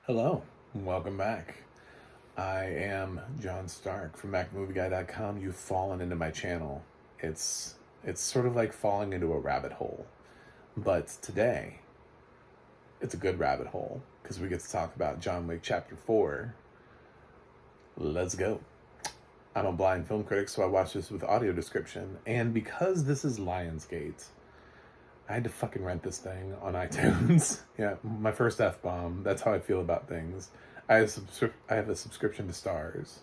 Hello, and welcome back. I am John Stark from MacMovieGuy.com. You've fallen into my channel. It's sort of like falling into a rabbit hole, but today it's a good rabbit hole because we get to talk about John Wick Chapter 4. Let's go. I'm a blind film critic, so I watch this with audio description, and because this is Lionsgate, I had to fucking rent this thing on iTunes. Yeah, my first F-bomb. That's how I feel about things. I have a subscription to Stars.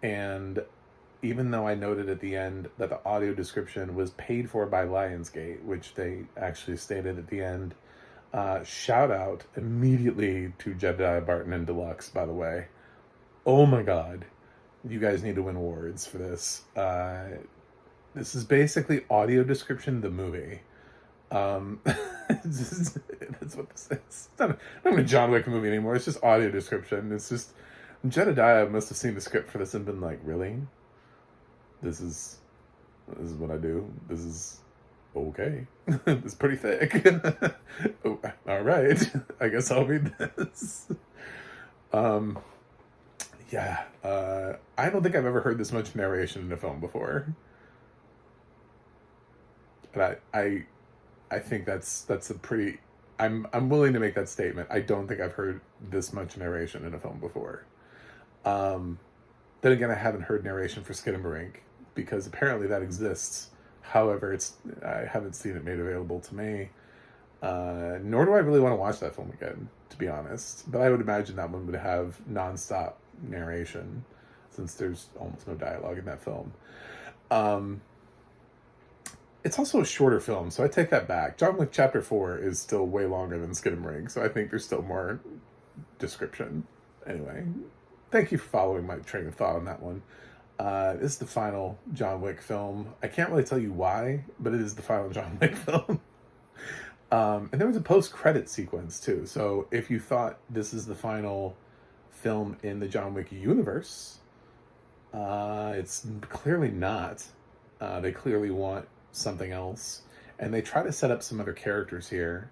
And even though I noted at the end that the audio description was paid for by Lionsgate, which they actually stated at the end, shout out immediately to Jedediah Barton and Deluxe, by the way. Oh my god. You guys need to win awards for this. This is basically audio description of the movie. That's what this is. It's not a John Wick movie anymore. It's just audio description. It's just Jedediah must have seen the script for this and been like, "Really? This is what I do. This is okay. It's pretty thick. Oh, all right. I guess I'll read this." Yeah. I don't think I've ever heard this much narration in a film before, and I think that's a pretty. I'm willing to make that statement. I don't think I've heard this much narration in a film before. Then again, I haven't heard narration for Skinamarink because apparently that exists. However, I haven't seen it made available to me. Nor do I really want to watch that film again, to be honest. But I would imagine that one would have nonstop narration, since there's almost no dialogue in that film. It's also a shorter film, so I take that back. John Wick Chapter 4 is still way longer than Skinamarink, so I think there's still more description. Anyway, thank you for following my train of thought on that one. This is the final John Wick film. I can't really tell you why, but it is the final John Wick film. And there was a post-credit sequence, too. So if you thought this is the final film in the John Wick universe, it's clearly not. They clearly want something else, and they try to set up some other characters here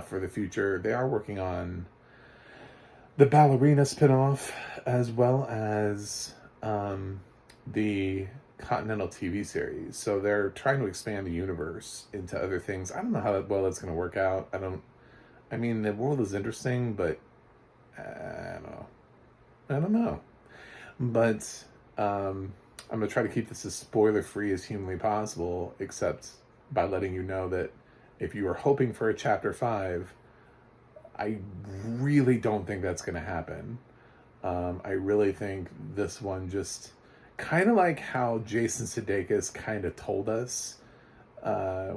for the future. They are working on the ballerina spinoff as well as the Continental TV series, so they're trying to expand the universe into other things. I don't know how well that's going to work out. I mean, the world is interesting, but I don't know. But I'm going to try to keep this as spoiler-free as humanly possible, except by letting you know that if you are hoping for a Chapter 5, I really don't think that's going to happen. I really think this one just, kind of like how Jason Sudeikis kind of told us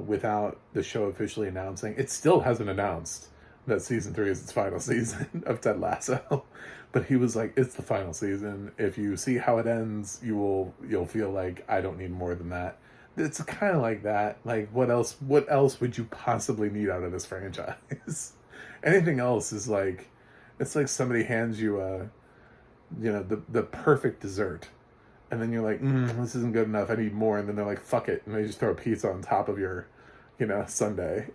without the show officially announcing. It still hasn't announced that season 3 is its final season of Ted Lasso. But he was like, it's the final season. If you see how it ends, you'll feel like I don't need more than that. It's kind of like that. Like, what else would you possibly need out of this franchise? Anything else is like, it's like somebody hands you the perfect dessert. And then you're like, this isn't good enough. I need more. And then they're like, fuck it. And they just throw a pizza on top of your, sundae.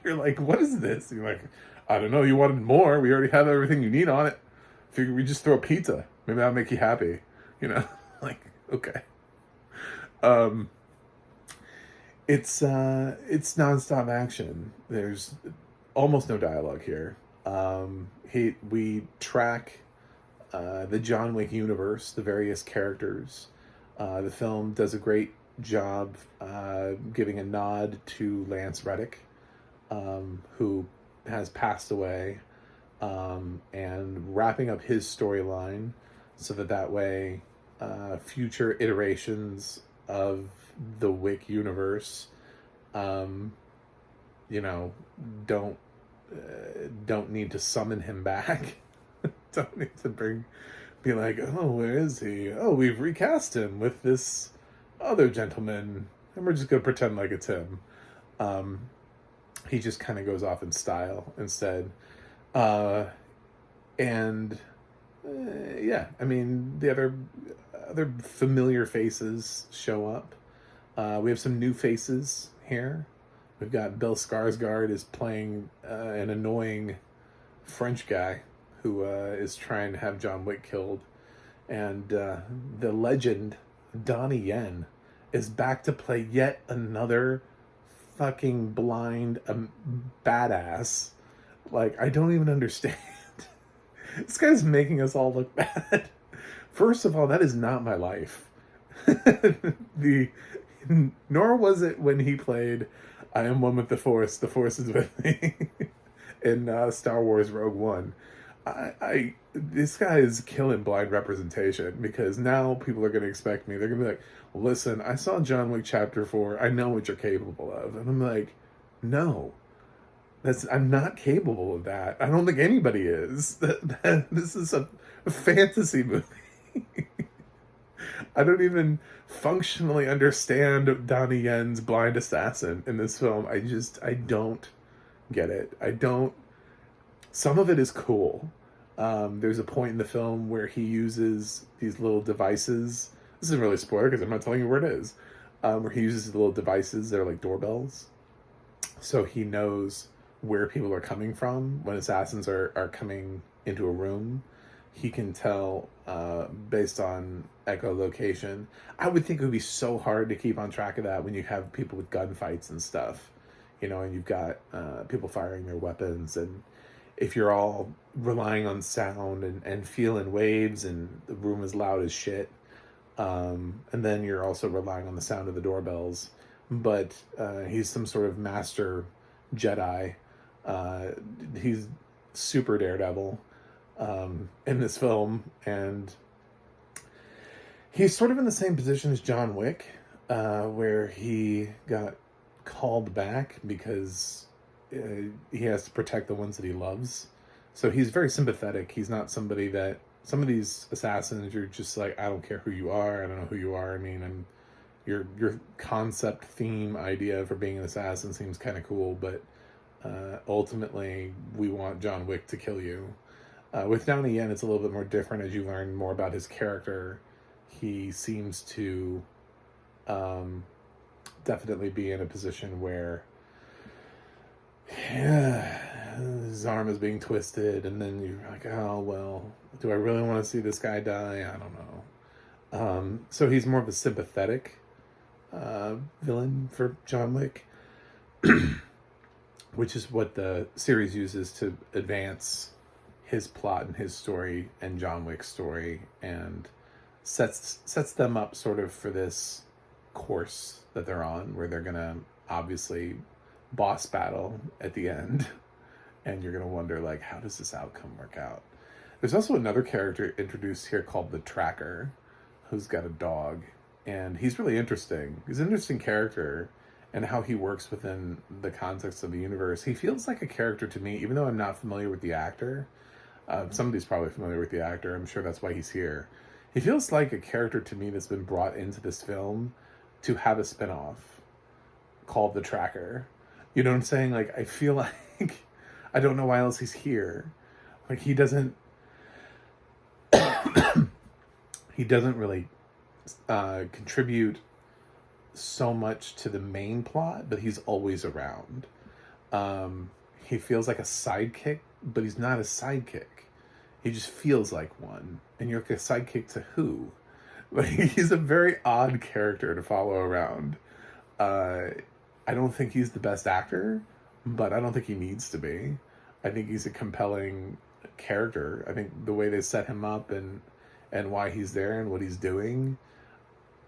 You're like, what is this? And you're like, I don't know. You wanted more. We already have everything you need on it. Figure we just throw a pizza. Maybe that'll make you happy. Like, okay. It's nonstop action. There's almost no dialogue here. We track the John Wick universe, the various characters. The film does a great job giving a nod to Lance Reddick, who has passed away, and wrapping up his storyline so that way future iterations of the Wick universe don't need to summon him back. Don't need to be like, oh, where is he? Oh, we've recast him with this other gentleman and we're just gonna pretend like it's him. He just kind of goes off in style instead. Yeah, I mean, the other familiar faces show up. We have some new faces here. We've got Bill Skarsgård is playing an annoying French guy who is trying to have John Wick killed. And the legend, Donnie Yen, is back to play yet another fucking blind badass. Like, I don't even understand. This guy's making us all look bad. First of all, that is not my life. Nor was it when he played I Am One with the Force is with me in Star Wars Rogue One. This guy is killing blind representation, because now people are going to expect me. They're going to be like, listen, I saw John Wick Chapter 4. I know what you're capable of. And I'm like, no. I'm not capable of that. I don't think anybody is. This is a fantasy movie. I don't even functionally understand Donnie Yen's blind assassin in this film. I don't get it. Some of it is cool. There's a point in the film where he uses these little devices. This isn't really a spoiler because I'm not telling you where it is. Where he uses the little devices that are like doorbells. So he knows where people are coming from. When assassins are coming into a room, he can tell based on echolocation. I would think it would be so hard to keep on track of that when you have people with gunfights and stuff, and you've got people firing their weapons, and if you're all relying on sound and feeling waves and the room is loud as shit, and then you're also relying on the sound of the doorbells. But he's some sort of master Jedi. He's super daredevil in this film, and he's sort of in the same position as John Wick, where he got called back because he has to protect the ones that he loves. So he's very sympathetic. He's not somebody that... Some of these assassins, you're just like, I don't care who you are. I don't know who you are. I mean, your concept theme idea for being an assassin seems kind of cool, but ultimately we want John Wick to kill you. With Donnie Yen, it's a little bit more different as you learn more about his character. He seems to definitely be in a position where his arm is being twisted, and then you're like, oh, well, do I really want to see this guy die? I don't know. So he's more of a sympathetic villain for John Wick, which is what the series uses to advance his plot and his story and John Wick's story, and sets them up sort of for this course that they're on, where they're gonna obviously boss battle at the end, and you're gonna wonder, like, how does this outcome work out? There's also another character introduced here called the Tracker, who's got a dog, and he's really interesting. He's an interesting character, and how he works within the context of the universe. He feels like a character to me, even though I'm not familiar with the actor. Somebody's probably familiar with the actor. I'm sure that's why he's here. He feels like a character to me that's been brought into this film to have a spinoff called The Tracker. You know what I'm saying? Like, I feel like I don't know why else he's here. Like, he doesn't really contribute so much to the main plot, but he's always around. He feels like a sidekick, but he's not a sidekick. He just feels like one. And you're like, a sidekick to who? Like, he's a very odd character to follow around. I don't think he's the best actor, but I don't think he needs to be. I think he's a compelling character. I think the way they set him up and why he's there and what he's doing.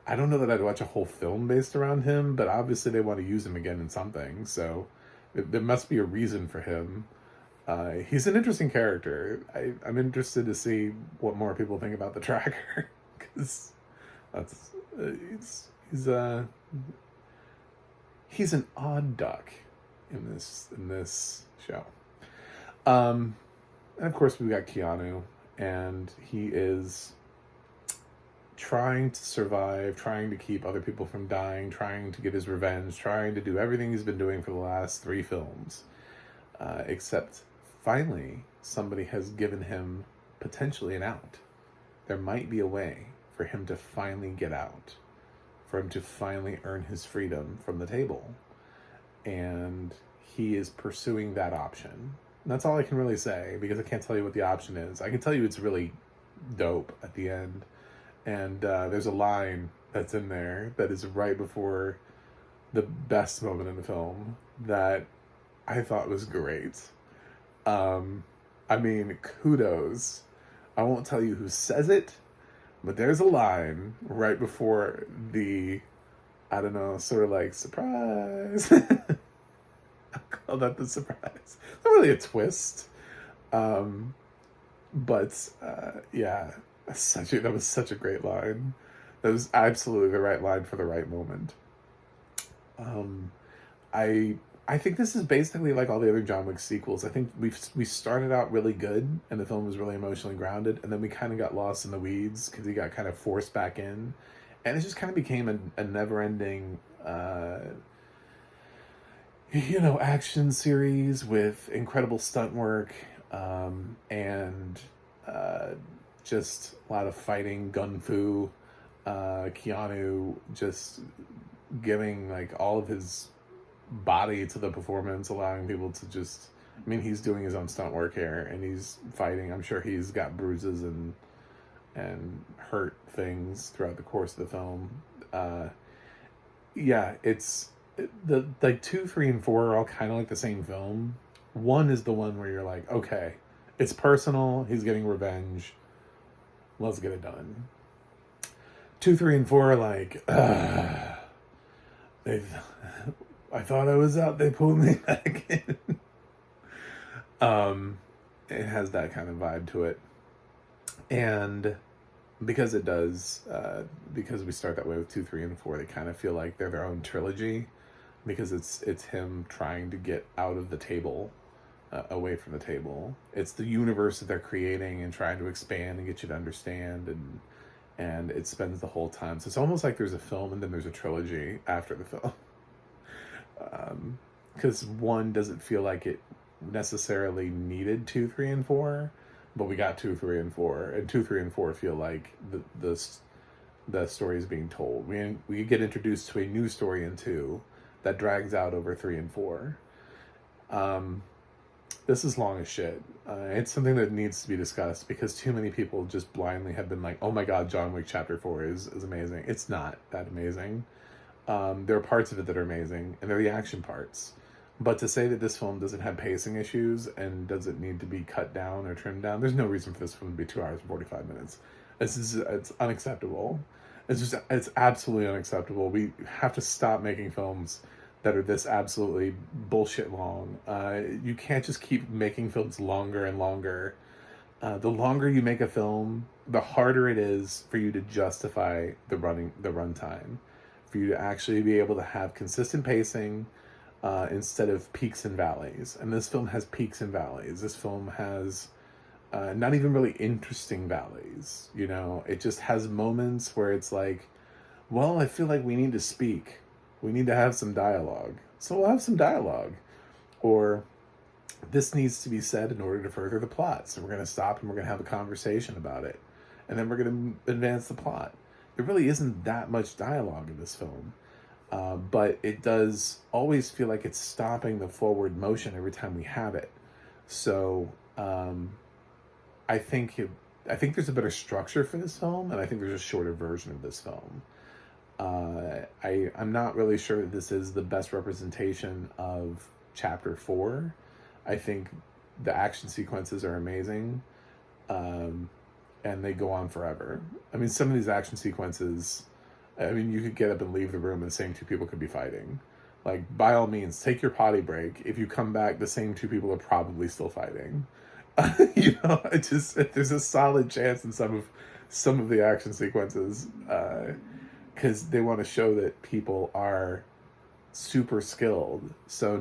I don't know that I'd watch a whole film based around him, but obviously they want to use him again in something, so there must be a reason for him. He's an interesting character. I'm interested to see what more people think about the Tracker, because he's an odd duck in this show. And of course we've got Keanu, and he is trying to survive, trying to keep other people from dying, trying to get his revenge, trying to do everything he's been doing for the last 3 films. Except finally, somebody has given him potentially an out. There might be a way for him to finally get out, for him to finally earn his freedom from the table. And he is pursuing that option. And that's all I can really say, because I can't tell you what the option is. I can tell you it's really dope at the end. And there's a line that's in there that is right before the best moment in the film that I thought was great. I mean, kudos. I won't tell you who says it, but there's a line right before the, I don't know, sort of like surprise. I'll call that the surprise. Not really a twist. But yeah, that was such a great line. That was absolutely the right line for the right moment. I think this is basically like all the other John Wick sequels. I think we started out really good, and the film was really emotionally grounded, and then we kind of got lost in the weeds because he got kind of forced back in, and it just kind of became a never-ending, action series with incredible stunt work, and just a lot of fighting, gun fu. Keanu just giving like all of his body to the performance, allowing people to just, I mean, he's doing his own stunt work here, and he's fighting. I'm sure he's got bruises and hurt things throughout the course of the film. It's the like 2, 3, and 4 are all kind of like the same film. 1 is the one where you're like, okay, it's personal, he's getting revenge, let's get it done. 2, 3, and 4 are like, I thought I was out, they pulled me back in. It has that kind of vibe to it. And because it does, because we start that way with 2, 3, and 4, they kind of feel like they're their own trilogy, because it's him trying to get out of the table, away from the table. It's the universe that they're creating and trying to expand and get you to understand, and it spends the whole time. So it's almost like there's a film and then there's a trilogy after the film. Because 1 doesn't feel like it necessarily needed 2, 3, and 4, but we got 2, 3, and 4, and 2, 3, and 4 feel like the story is being told. We get introduced to a new story in 2 that drags out over 3 and 4. This is long as shit. It's something that needs to be discussed, because too many people just blindly have been like, oh my god, John Wick Chapter 4 is amazing. It's not that amazing. There are parts of it that are amazing, and they're the action parts. But to say that this film doesn't have pacing issues and doesn't need to be cut down or trimmed down, there's no reason for this film to be 2 hours and 45 minutes. It's unacceptable. It's absolutely unacceptable. We have to stop making films that are this absolutely bullshit long. You can't just keep making films longer and longer. The longer you make a film, the harder it is for you to justify the runtime, for you to actually be able to have consistent pacing, instead of peaks and valleys. And this film has peaks and valleys. This film has not even really interesting valleys. It just has moments where it's like, well, I feel like we need to speak. We need to have some dialogue. So we'll have some dialogue. Or this needs to be said in order to further the plot. So we're going to stop and we're going to have a conversation about it. And then we're going to advance the plot. There really isn't that much dialogue in this film. But it does always feel like it's stopping the forward motion every time we have it. So I think there's a better structure for this film, and I think there's a shorter version of this film. I'm not really sure that this is the best representation of Chapter 4. I think the action sequences are amazing, and they go on forever. I mean, some of these action sequences, you could get up and leave the room and the same 2 people could be fighting. Like, by all means, take your potty break. If you come back, the same 2 people are probably still fighting. There's a solid chance in some of the action sequences, because they want to show that people are super skilled. So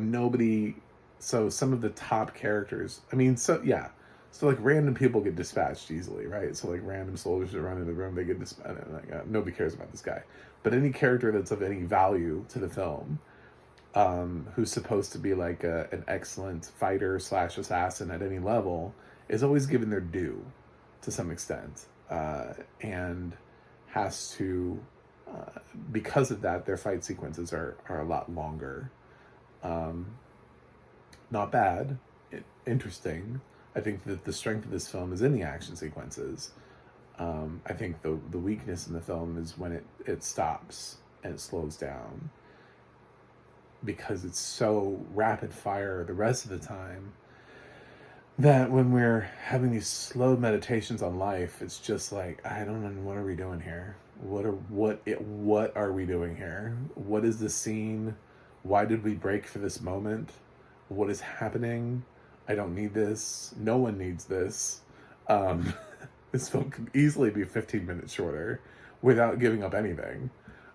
some of the top characters, so like random people get dispatched easily, right? So like random soldiers that run in the room, they get dispatched. Nobody cares about this guy. But any character that's of any value to the film, who's supposed to be like an excellent fighter / assassin at any level, is always given their due to some extent, and has to, because of that, their fight sequences are a lot longer. Not bad. interesting. I think that the strength of this film is in the action sequences. I think the weakness in the film is when it stops and it slows down, because it's so rapid fire the rest of the time that when we're having these slow meditations on life, it's just like, I don't know, what are we doing here? What are we doing here? What is the scene? Why did we break for this moment? What is happening? I don't need this. No one needs this. This film could easily be 15 minutes shorter without giving up anything.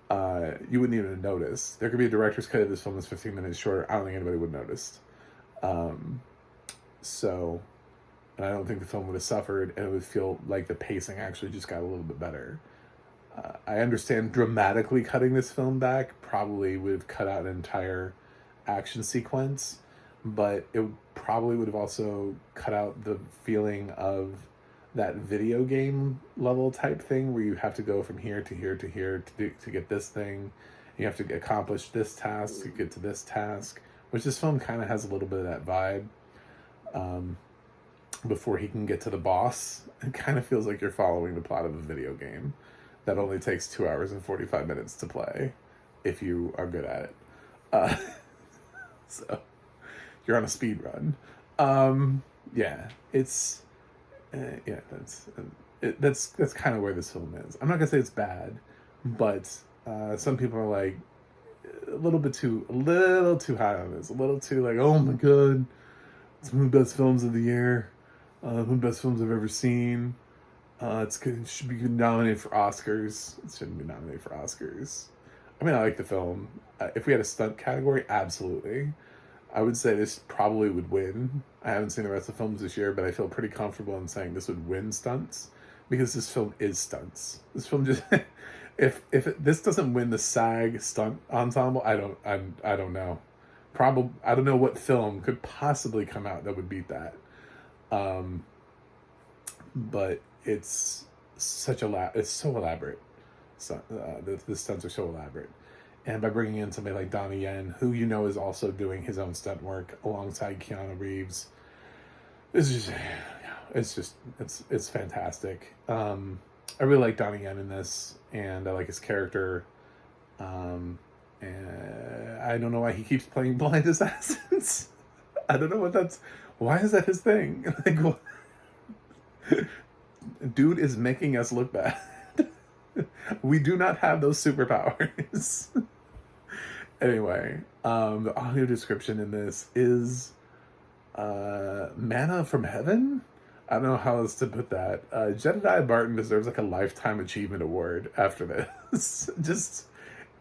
You wouldn't even notice. There could be a director's cut of this film that's 15 minutes shorter. I don't think anybody would notice. So, and I don't think the film would have suffered, and it would feel like the pacing actually just got a little bit better. I understand dramatically cutting this film back probably would have cut out an entire action sequence, but it probably would have also cut out the feeling of that video game level type thing where you have to go from here to here to here to get this thing. You have to accomplish this task to get to this task, which this film kind of has a little bit of that vibe. Before he can get to the boss, it kind of feels like you're following the plot of a video game that only takes 2 hours and 45 minutes to play if you are good at it. So you're on a speed run. That's kind of where this film is. I'm not gonna say it's bad, but some people are like a little too high on this, a little too like, oh my god, it's one of the best films of the year, one of the best films I've ever seen. It should be nominated for Oscars. It shouldn't be nominated for Oscars. I mean, I like the film. If we had a stunt category, absolutely. I would say this probably would win. I haven't seen the rest of the films this year, but I feel pretty comfortable in saying this would win stunts, because this film is stunts. This film just this doesn't win the SAG stunt ensemble, I don't know. I don't know what film could possibly come out that would beat that. But it's so elaborate. So, the stunts are so elaborate. And by bringing in somebody like Donnie Yen, who you know is also doing his own stunt work alongside Keanu Reeves, it's fantastic. I really like Donnie Yen in this, and I like his character. And I don't know why he keeps playing blind assassins. I don't know why is that his thing? Like, what? Dude is making us look bad. We do not have those superpowers. Anyway, the audio description in this is manna from heaven? I don't know how else to put that. Jedediah Barton deserves like a Lifetime Achievement Award after this. Just,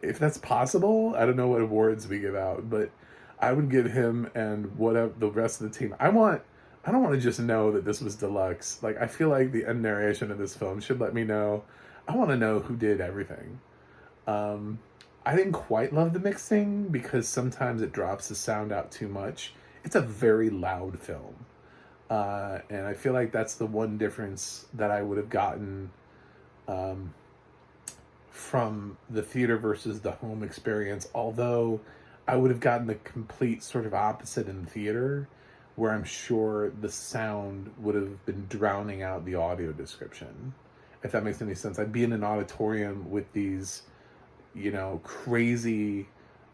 if that's possible, I don't know what awards we give out, but I would give him and whatever the rest of the team. I don't want to just know that this was deluxe. Like, I feel like the end narration of this film should let me know. I want to know who did everything. I didn't quite love the mixing because sometimes it drops the sound out too much. It's a very loud film. And I feel like that's the one difference that I would have gotten from the theater versus the home experience. Although I would have gotten the complete sort of opposite in the theater, where I'm sure the sound would have been drowning out the audio description. If that makes any sense. I'd be in an auditorium with these, crazy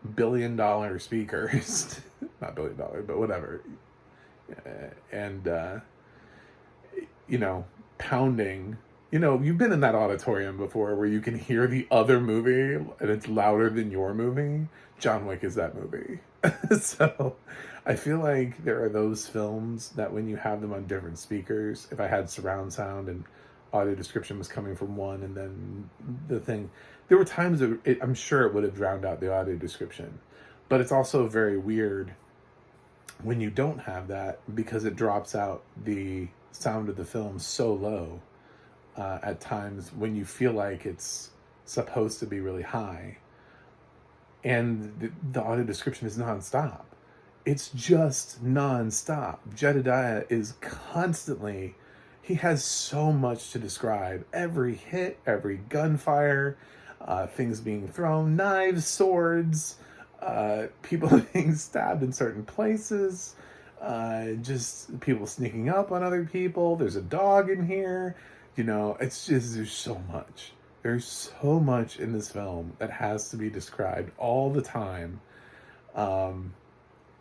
$1 billion speakers. Not $1 billion, but whatever. And, pounding. You've been in that auditorium before where you can hear the other movie and it's louder than your movie. John Wick is that movie. So I feel like there are those films that when you have them on different speakers, if I had surround sound and audio description was coming from one and then the thing, there were times I'm sure it would have drowned out the audio description. But it's also very weird when you don't have that, because it drops out the sound of the film so low at times when you feel like it's supposed to be really high. And the audio description is nonstop. It's just nonstop. Jedediah is constantly, he has so much to describe. Every hit, every gunfire, things being thrown, knives, swords, people being stabbed in certain places, just people sneaking up on other people. There's a dog in here. It's just, there's so much. There's so much in this film that has to be described all the time.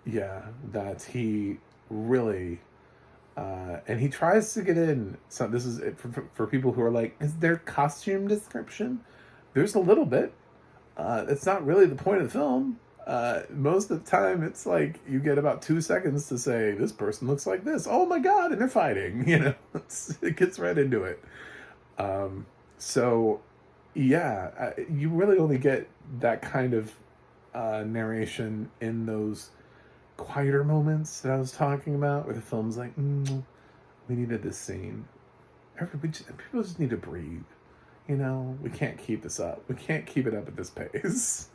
That he really, and he tries to get in. So this is for people who are like, is there costume description? There's a little bit. It's not really the point of the film. Most of the time, it's like you get about 2 seconds to say, this person looks like this. Oh my God, and they're fighting. It gets right into it. You really only get that kind of narration in those quieter moments that I was talking about, where the film's like, we needed this scene. People just need to breathe. We can't keep this up. We can't keep it up at this pace.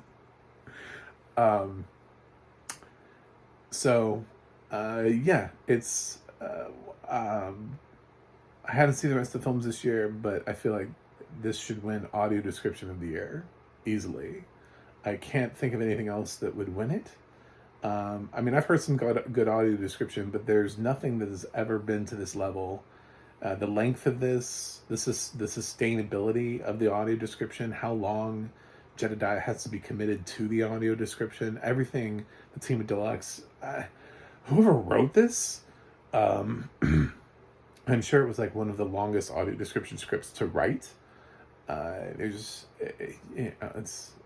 It's, I haven't seen the rest of the films this year, but I feel like this should win audio description of the year easily. I can't think of anything else that would win it. I've heard some good audio description, but there's nothing that has ever been to this level. The length of this, the sustainability of the audio description, how long Jedediah has to be committed to the audio description, everything, the team of Deluxe, whoever wrote this, I'm sure it was like one of the longest audio description scripts to write. It's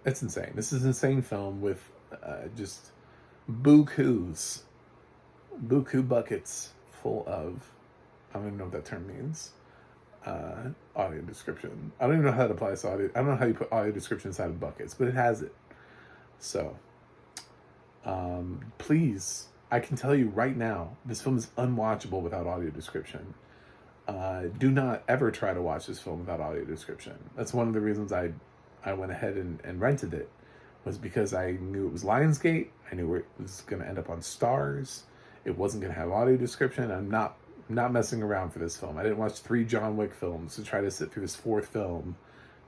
insane. This is an insane film with just buku buckets full of, I don't even know what that term means, audio description. I don't even know how that applies to audio. I don't know how you put audio description inside of buckets, but it has it. So, please, I can tell you right now, this film is unwatchable without audio description. Do not ever try to watch this film without audio description. That's one of the reasons I went ahead and rented it, was because I knew it was Lionsgate. I knew it was going to end up on Stars. It wasn't going to have audio description. I'm not messing around for this film. I didn't watch 3 John Wick films to try to sit through this 4th film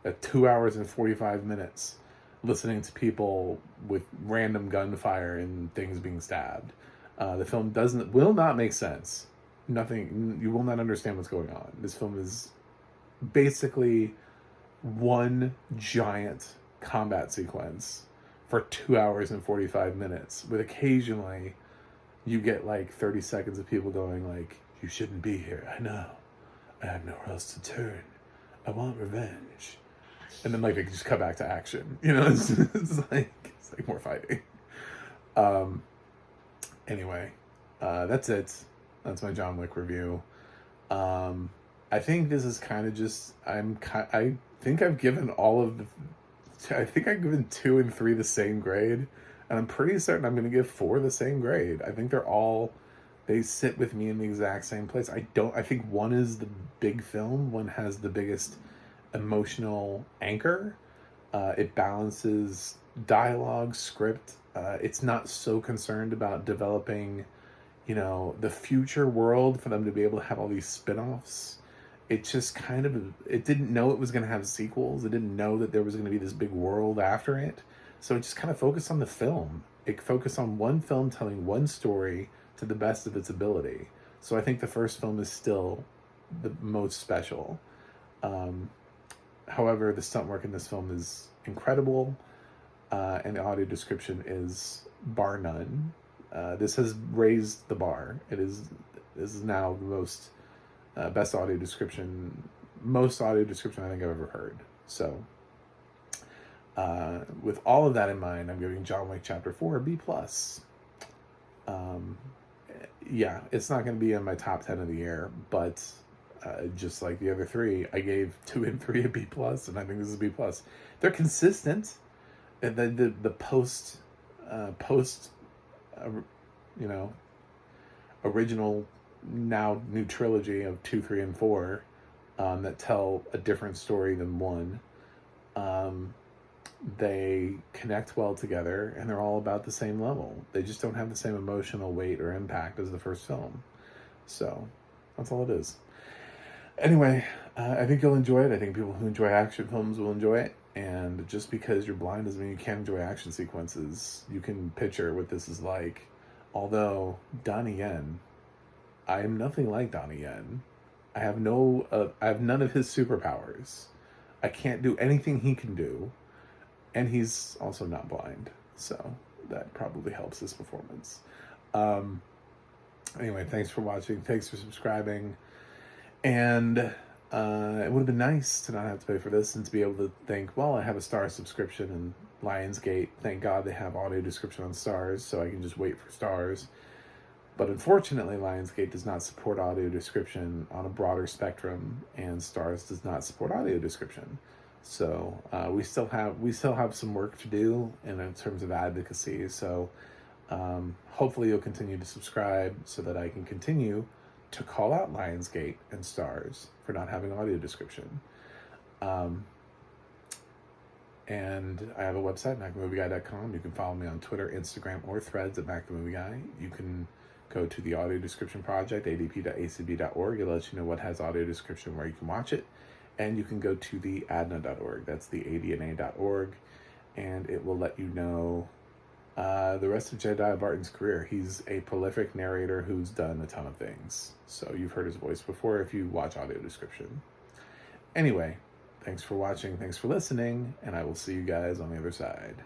at 2 hours and 45 minutes listening to people with random gunfire and things being stabbed. The film will not make sense. Nothing, you will not understand what's going on. This film is basically one giant combat sequence for 2 hours and 45 minutes, with occasionally you get like 30 seconds of people going like, you shouldn't be here. I know. I have nowhere else to turn. I want revenge. And then like they just cut back to action. It's like more fighting. Anyway, that's it. That's my John Wick review. I think this is kind of just, I think I've given I've given 2 and 3 the same grade. And I'm pretty certain I'm going to give 4 the same grade. I think they sit with me in the exact same place. I think 1 is the big film. 1 has the biggest emotional anchor. It balances dialogue, script. It's not so concerned about developing, the future world for them to be able to have all these spin-offs. It just it didn't know it was going to have sequels. It didn't know that there was going to be this big world after it. So it just kind of focused on the film. It focused on one film telling one story to the best of its ability. So I think the first film is still the most special. However, the stunt work in this film is incredible, and the audio description is bar none. This has raised the bar. This is now the most best audio description, most audio description I think I've ever heard. So, with all of that in mind, I'm giving John Wick Chapter 4 a B+. It's not going to be in my top 10 of the year, but just like the other 3, I gave 2 and 3 a B+, and I think this is a B+. They're consistent. The post original, now new trilogy of 2, 3, and 4 that tell a different story than 1. They connect well together, and they're all about the same level. They just don't have the same emotional weight or impact as the first film. So that's all it is. Anyway, I think you'll enjoy it. I think people who enjoy action films will enjoy it. And just because you're blind doesn't mean you can't enjoy action sequences. You can picture what this is like. Although, Donnie Yen, I am nothing like Donnie Yen. I have none of his superpowers. I can't do anything he can do. And he's also not blind. So that probably helps his performance. Anyway, thanks for watching. Thanks for subscribing. And it would have been nice to not have to pay for this and to be able to think, well, I have a Star subscription and Lionsgate. Thank God they have audio description on Stars, so I can just wait for Stars. But unfortunately, Lionsgate does not support audio description on a broader spectrum, and Stars does not support audio description. So we still have some work to do in terms of advocacy. So hopefully you'll continue to subscribe so that I can continue to call out Lionsgate and Stars for not having audio description. And I have a website, MacTheMovieGuy.com. You can follow me on Twitter, Instagram, or Threads at MacTheMovieGuy. You can go to the Audio Description Project, adp.acb.org. It'll let you know what has audio description, where you can watch it. And you can go to the ADNA.org. That's the ADNA.org. And it will let you know the rest of Jediah Barton's career. He's a prolific narrator who's done a ton of things. So you've heard his voice before if you watch audio description. Anyway, thanks for watching. Thanks for listening. And I will see you guys on the other side.